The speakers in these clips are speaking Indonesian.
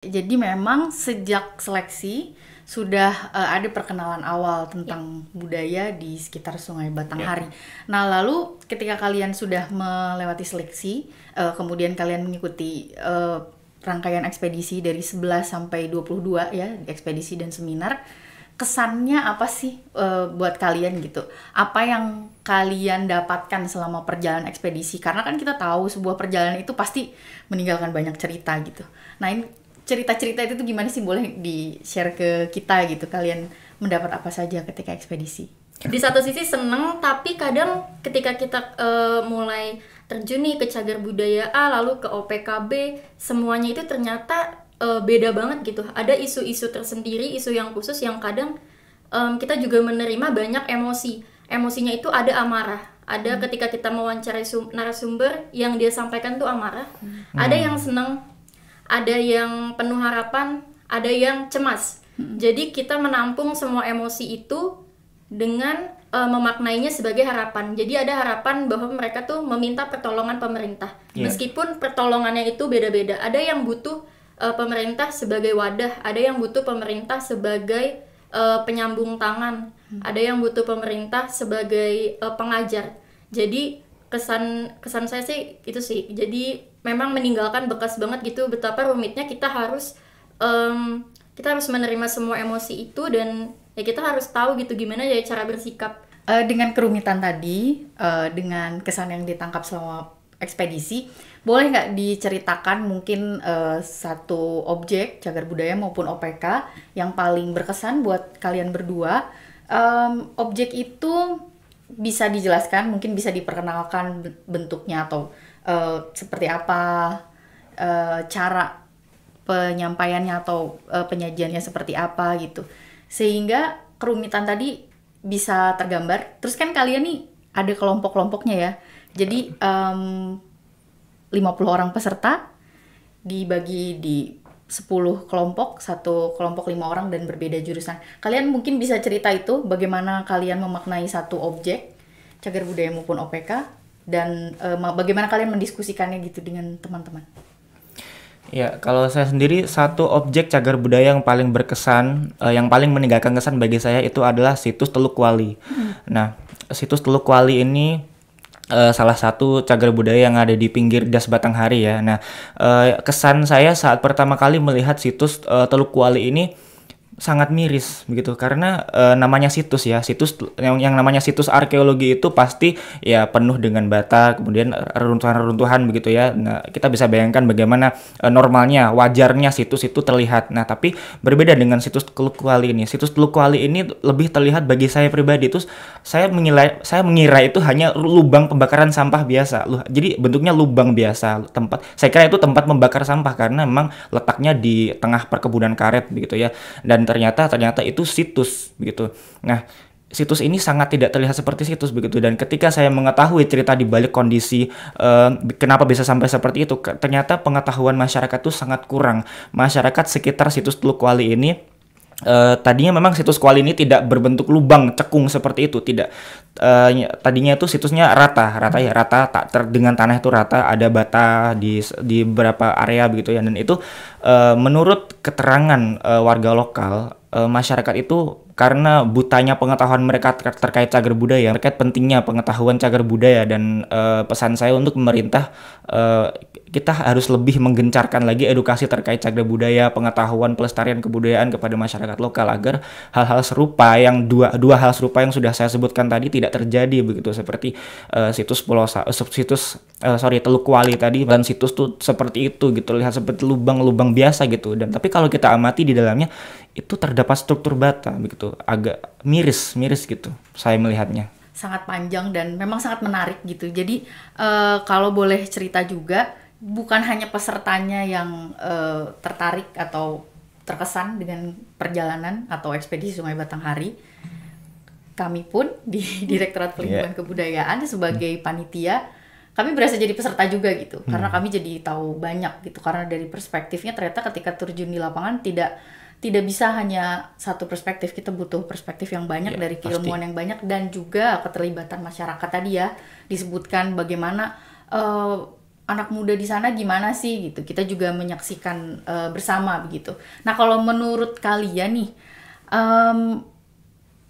Jadi memang sejak seleksi sudah ada perkenalan awal tentang budaya di sekitar Sungai Batanghari. Nah, lalu ketika kalian sudah melewati seleksi, kemudian kalian mengikuti rangkaian ekspedisi dari 11 sampai 22 ya, ekspedisi dan seminar, kesannya apa sih buat kalian gitu? Apa yang kalian dapatkan selama perjalanan ekspedisi? Karena kan kita tahu sebuah perjalanan itu pasti meninggalkan banyak cerita gitu. Nah, ini cerita-cerita itu tuh gimana sih, boleh di-share ke kita gitu, kalian mendapat apa saja ketika ekspedisi? Di satu sisi seneng, tapi kadang ketika kita mulai terjun nih ke cagar budaya A lalu ke OPKB, semuanya itu ternyata beda banget gitu. Ada isu-isu tersendiri, isu yang khusus yang kadang kita juga menerima banyak emosi. Emosinya itu ada amarah, ada ketika kita mewawancarai narasumber yang dia sampaikan tuh amarah, ada yang seneng, ada yang penuh harapan, ada yang cemas. Jadi kita menampung semua emosi itu dengan memaknainya sebagai harapan. Jadi ada harapan bahwa mereka tuh meminta pertolongan pemerintah. Meskipun pertolongannya itu beda-beda. Ada yang butuh pemerintah sebagai wadah, ada yang butuh pemerintah sebagai penyambung tangan, ada yang butuh pemerintah sebagai pengajar. Jadi kesan saya sih itu sih. Jadi memang meninggalkan bekas banget gitu, betapa rumitnya kita harus menerima semua emosi itu, dan ya kita harus tahu gitu gimana ya cara bersikap. Dengan kerumitan tadi, dengan kesan yang ditangkap selama ekspedisi, boleh nggak diceritakan mungkin satu objek cagar budaya maupun OPK yang paling berkesan buat kalian berdua? Objek itu bisa dijelaskan, mungkin bisa diperkenalkan bentuknya atau seperti apa, cara penyampaiannya atau penyajiannya seperti apa gitu, sehingga kerumitan tadi bisa tergambar. Terus kan kalian nih ada kelompok-kelompoknya ya, jadi 50 orang peserta dibagi di 10 kelompok, satu kelompok 5 orang dan berbeda jurusan. Kalian mungkin bisa cerita itu, bagaimana kalian memaknai satu objek cagar budaya maupun OPK, dan bagaimana kalian mendiskusikannya gitu dengan teman-teman. Ya, kalau saya sendiri satu objek cagar budaya yang paling berkesan, yang paling meninggalkan kesan bagi saya itu adalah situs Teluk Kuali. Nah, situs Teluk Kuali ini salah satu cagar budaya yang ada di pinggir Das Batanghari ya. Nah, kesan saya saat pertama kali melihat situs Teluk Kuali ini sangat miris begitu, karena namanya situs ya, situs yang namanya situs arkeologi itu pasti ya penuh dengan bata, kemudian reruntuhan-reruntuhan begitu ya. Nah, kita bisa bayangkan bagaimana normalnya, wajarnya situs itu terlihat. Nah, tapi berbeda dengan situs Teluk Kuali ini. Situs Teluk Kuali ini lebih terlihat bagi saya pribadi itu, saya mengira itu hanya lubang pembakaran sampah biasa. Jadi bentuknya lubang biasa, tempat saya kira itu tempat membakar sampah karena memang letaknya di tengah perkebunan karet begitu ya. Dan ternyata itu situs begitu. Nah, situs ini sangat tidak terlihat seperti situs begitu, dan ketika saya mengetahui cerita di balik kondisi kenapa bisa sampai seperti itu, ternyata pengetahuan masyarakat itu sangat kurang. Masyarakat sekitar situs Teluk Kuali ini tadinya memang situs Kuali ini tidak berbentuk lubang cekung seperti itu, tidak. Tadinya itu situsnya rata dengan tanah itu rata, ada bata di beberapa area begitu ya. Dan itu menurut keterangan warga lokal, masyarakat itu karena butanya pengetahuan mereka terkait cagar budaya, terkait pentingnya pengetahuan cagar budaya, dan pesan saya untuk pemerintah, kita harus lebih menggencarkan lagi edukasi terkait cagar budaya, pengetahuan pelestarian kebudayaan kepada masyarakat lokal, agar hal-hal serupa yang dua hal serupa yang sudah saya sebutkan tadi tidak terjadi begitu, seperti situs Teluk Kuali tadi, dan situs tuh seperti itu gitu, lihat seperti lubang-lubang biasa gitu. Dan tapi kalau kita amati di dalamnya itu terdapat struktur bata begitu, agak miris gitu saya melihatnya. Sangat panjang dan memang sangat menarik gitu. Jadi kalau boleh cerita juga, bukan hanya pesertanya yang tertarik atau terkesan dengan perjalanan atau ekspedisi Sungai Batanghari, kami pun di Direktorat Pelindungan Kebudayaan sebagai panitia, kami berasa jadi peserta juga gitu, karena kami jadi tahu banyak gitu, karena dari perspektifnya ternyata ketika terjun di lapangan tidak bisa hanya satu perspektif, kita butuh perspektif yang banyak dari keilmuan yang banyak, dan juga keterlibatan masyarakat tadi ya, disebutkan bagaimana anak muda di sana gimana sih gitu. Kita juga menyaksikan bersama begitu. Nah, kalau menurut kalian nih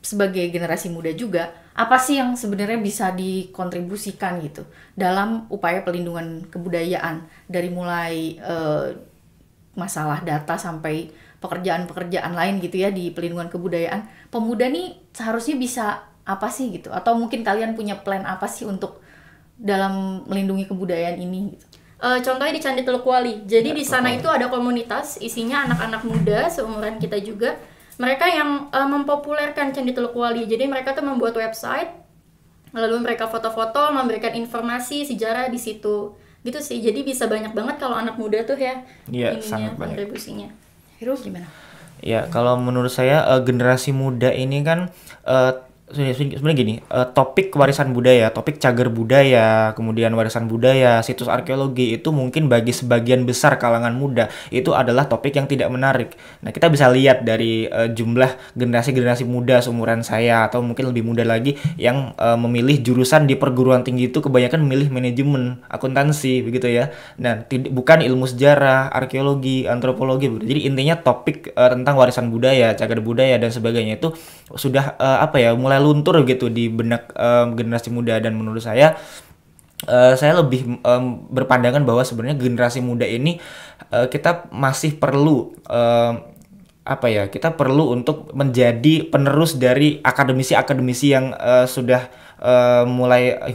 sebagai generasi muda juga, apa sih yang sebenarnya bisa dikontribusikan gitu dalam upaya pelindungan kebudayaan dari mulai masalah data sampai pekerjaan-pekerjaan lain gitu ya di pelindungan kebudayaan. Pemuda nih seharusnya bisa apa sih gitu? Atau mungkin kalian punya plan apa sih untuk dalam melindungi kebudayaan ini gitu? Contohnya di Candi Teluk Wali. Jadi di sana itu ada komunitas, isinya anak-anak muda seumuran kita juga. Mereka yang mempopulerkan Candi Teluk Wali. Jadi mereka tuh membuat website, lalu mereka foto-foto, memberikan informasi sejarah di situ. Gitu sih. Jadi bisa banyak banget kalau anak muda tuh ya. Iya, ininya, sangat banyak. kontribusinya. Heru gimana? Ya, kalau menurut saya generasi muda ini kan sebenarnya gini, topik warisan budaya, topik cagar budaya, kemudian warisan budaya, situs arkeologi itu mungkin bagi sebagian besar kalangan muda itu adalah topik yang tidak menarik. Nah, kita bisa lihat dari jumlah generasi-generasi muda seumuran saya atau mungkin lebih muda lagi yang memilih jurusan di perguruan tinggi itu kebanyakan memilih manajemen, akuntansi begitu ya. Nah, bukan ilmu sejarah, arkeologi, antropologi begitu. Jadi intinya topik tentang warisan budaya, cagar budaya dan sebagainya itu sudah mulai luntur gitu di benak generasi muda. Dan menurut saya lebih berpandangan bahwa sebenarnya generasi muda ini kita masih perlu kita perlu untuk menjadi penerus dari akademisi-akademisi yang sudah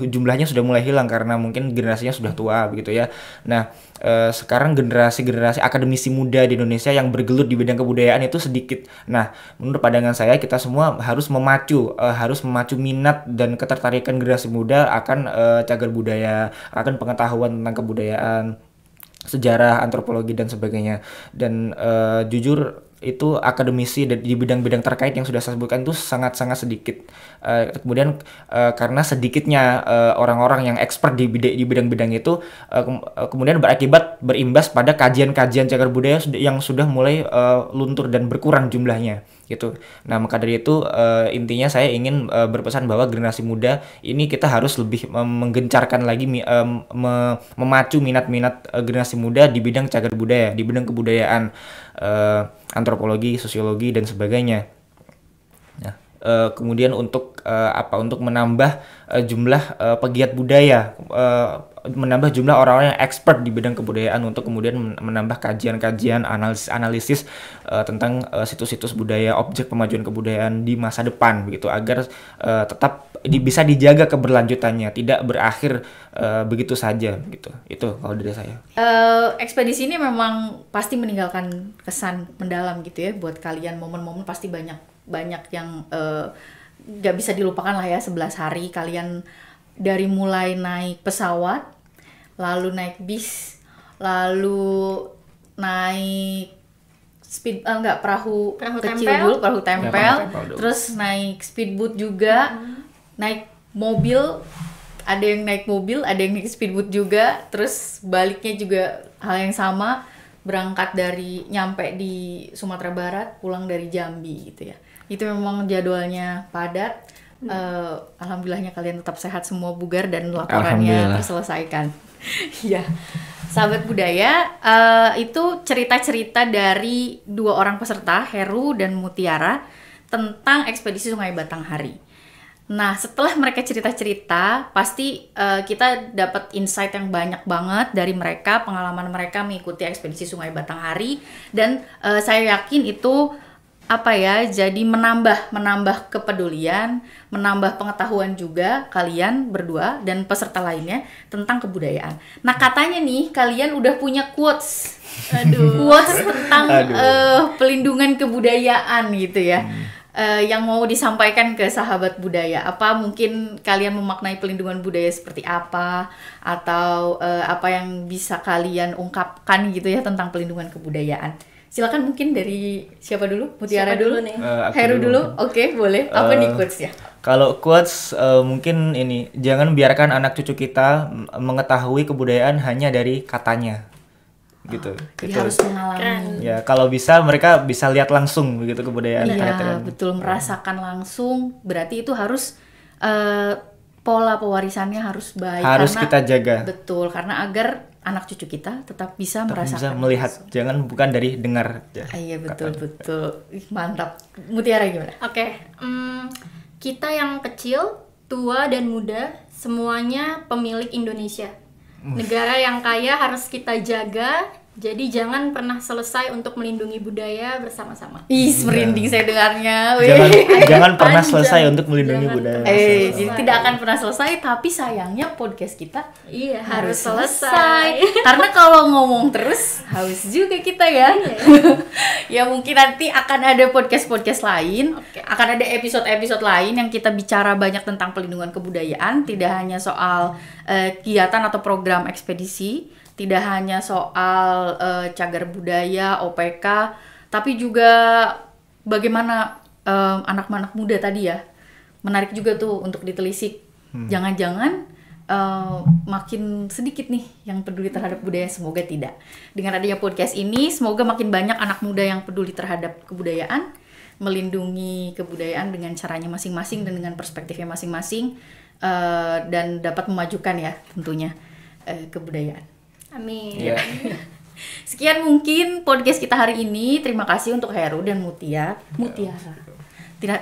jumlahnya sudah mulai hilang karena mungkin generasinya sudah tua begitu ya. Nah, sekarang generasi akademisi muda di Indonesia yang bergelut di bidang kebudayaan itu sedikit. Nah, menurut pandangan saya kita semua harus memacu minat dan ketertarikan generasi muda akan cagar budaya, akan pengetahuan tentang kebudayaan, sejarah, antropologi dan sebagainya. Dan jujur itu akademisi di bidang-bidang terkait yang sudah saya sebutkan itu sangat-sangat sedikit. Kemudian karena sedikitnya orang-orang yang expert di bidang-bidang itu kemudian berimbas pada kajian-kajian cagar budaya yang sudah mulai luntur dan berkurang jumlahnya gitu. Nah, maka dari itu intinya saya ingin berpesan bahwa generasi muda ini kita harus lebih menggencarkan lagi memacu minat-minat generasi muda di bidang cagar budaya, di bidang kebudayaan, antropologi, sosiologi dan sebagainya. Nah, kemudian untuk menambah jumlah pegiat budaya, menambah jumlah orang-orang yang expert di bidang kebudayaan untuk kemudian menambah kajian-kajian analisis tentang situs-situs budaya, objek pemajuan kebudayaan di masa depan begitu, agar tetap bisa dijaga keberlanjutannya, tidak berakhir begitu saja gitu. Itu kalau dari saya. Ekspedisi ini memang pasti meninggalkan kesan mendalam gitu ya buat kalian. Momen-momen pasti banyak yang gak bisa dilupakan lah ya. 11 hari kalian dari mulai naik pesawat, lalu naik bis, lalu naik perahu kecil tempel. dulu, perahu tempel, dulu. terus naik speedboat juga, naik mobil, ada yang naik mobil, ada yang naik speedboat juga, terus baliknya juga hal yang sama, nyampe di Sumatera Barat, pulang dari Jambi gitu ya. Itu memang jadwalnya padat. Alhamdulillahnya kalian tetap sehat semua, bugar dan laporannya terselesaikan. Ya, sahabat budaya, itu cerita-cerita dari 2 orang peserta, Heru dan Mutiara, tentang ekspedisi Sungai Batanghari. Nah, setelah mereka cerita-cerita, pasti kita dapat insight yang banyak banget dari mereka, pengalaman mereka mengikuti ekspedisi Sungai Batanghari, dan saya yakin itu jadi menambah kepedulian, menambah pengetahuan juga kalian berdua dan peserta lainnya tentang kebudayaan. Nah, katanya nih kalian udah punya quotes tentang pelindungan kebudayaan gitu ya. Yang mau disampaikan ke sahabat budaya. Apa mungkin kalian memaknai pelindungan budaya seperti apa, atau apa yang bisa kalian ungkapkan gitu ya tentang pelindungan kebudayaan. Silakan, mungkin dari siapa dulu? Mutiara dulu nih. Heru dulu. Oke, boleh. Apa nih quotes-nya? Kalau quotes mungkin ini, jangan biarkan anak cucu kita mengetahui kebudayaan hanya dari katanya. Gitu. Jadi harus mengalami. Ya, kalau bisa mereka bisa lihat langsung begitu kebudayaan. Iya, betul, merasakan langsung. Berarti itu harus pola pewarisannya harus baik, harus kita jaga. Betul, karena agar anak cucu kita tetap bisa Tetap bisa merasakan. melihat, jangan bukan dari dengar. Iya betul. Ih, mantap. Mutiara gimana? Oke, kita yang kecil, tua dan muda, semuanya pemilik Indonesia. Negara yang kaya harus kita jaga. Jadi jangan pernah selesai untuk melindungi budaya bersama-sama. Ih, merinding saya dengarnya. Wih. Jangan pernah Panjang. selesai untuk melindungi Jangan budaya. pernah Jadi tidak akan pernah selesai, tapi sayangnya podcast kita Iya, harus harus selesai. Karena kalau ngomong terus haus juga kita ya. Ya mungkin nanti akan ada podcast-podcast lain, Oke. akan ada episode-episode lain yang kita bicara banyak tentang pelindungan kebudayaan, tidak hanya soal kegiatan atau program ekspedisi, tidak hanya soal cagar budaya, OPK, tapi juga bagaimana anak-anak muda tadi ya. Menarik juga tuh untuk ditelisik. Jangan-jangan makin sedikit nih yang peduli terhadap budaya, semoga tidak. Dengan adanya podcast ini, semoga makin banyak anak muda yang peduli terhadap kebudayaan, melindungi kebudayaan dengan caranya masing-masing dan dengan perspektifnya masing-masing, dan dapat memajukan ya tentunya kebudayaan. Amin. Iya. Sekian mungkin podcast kita hari ini. Terima kasih untuk Heru dan Mutiara.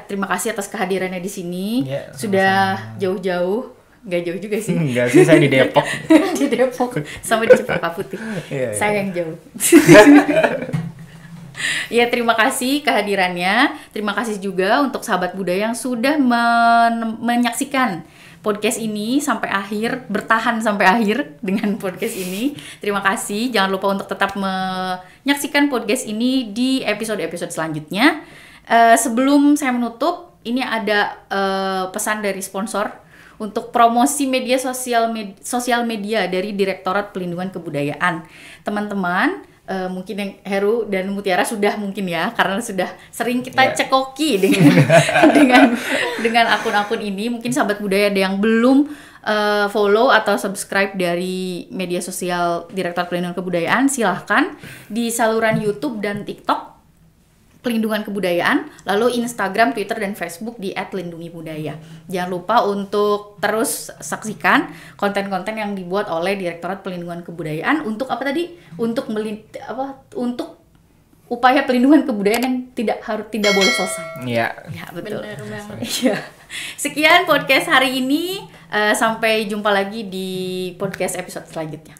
Terima kasih atas kehadirannya di sini. Ya, Sudah jauh-jauh, nggak jauh juga sih. Enggak sih, saya di Depok. Di Depok sama di Cempaka Putih. Iya, iya. Saya yang jauh. Ya, terima kasih kehadirannya. Terima kasih juga untuk sahabat budaya yang sudah menyaksikan podcast ini sampai akhir, bertahan sampai akhir dengan podcast ini. Terima kasih. Jangan lupa untuk tetap menyaksikan podcast ini di episode-episode selanjutnya. Sebelum saya menutup, ini ada pesan dari sponsor untuk promosi media sosial media dari Direktorat Pelindungan Kebudayaan. Teman-teman, mungkin yang Heru dan Mutiara sudah mungkin ya, karena sudah sering kita cekoki dengan akun-akun ini. Mungkin sahabat budaya ada yang belum follow atau subscribe dari media sosial Direktorat Pelindungan Kebudayaan, silahkan di saluran YouTube dan TikTok Pelindungan Kebudayaan, lalu Instagram, Twitter, dan Facebook di @lindungibudaya. Jangan lupa untuk terus saksikan konten-konten yang dibuat oleh Direktorat Pelindungan Kebudayaan untuk apa tadi? Untuk untuk upaya pelindungan kebudayaan yang tidak boleh selesai. Iya. Ya, betul. Benar banget. Iya. Sekian podcast hari ini. Sampai jumpa lagi di podcast episode selanjutnya.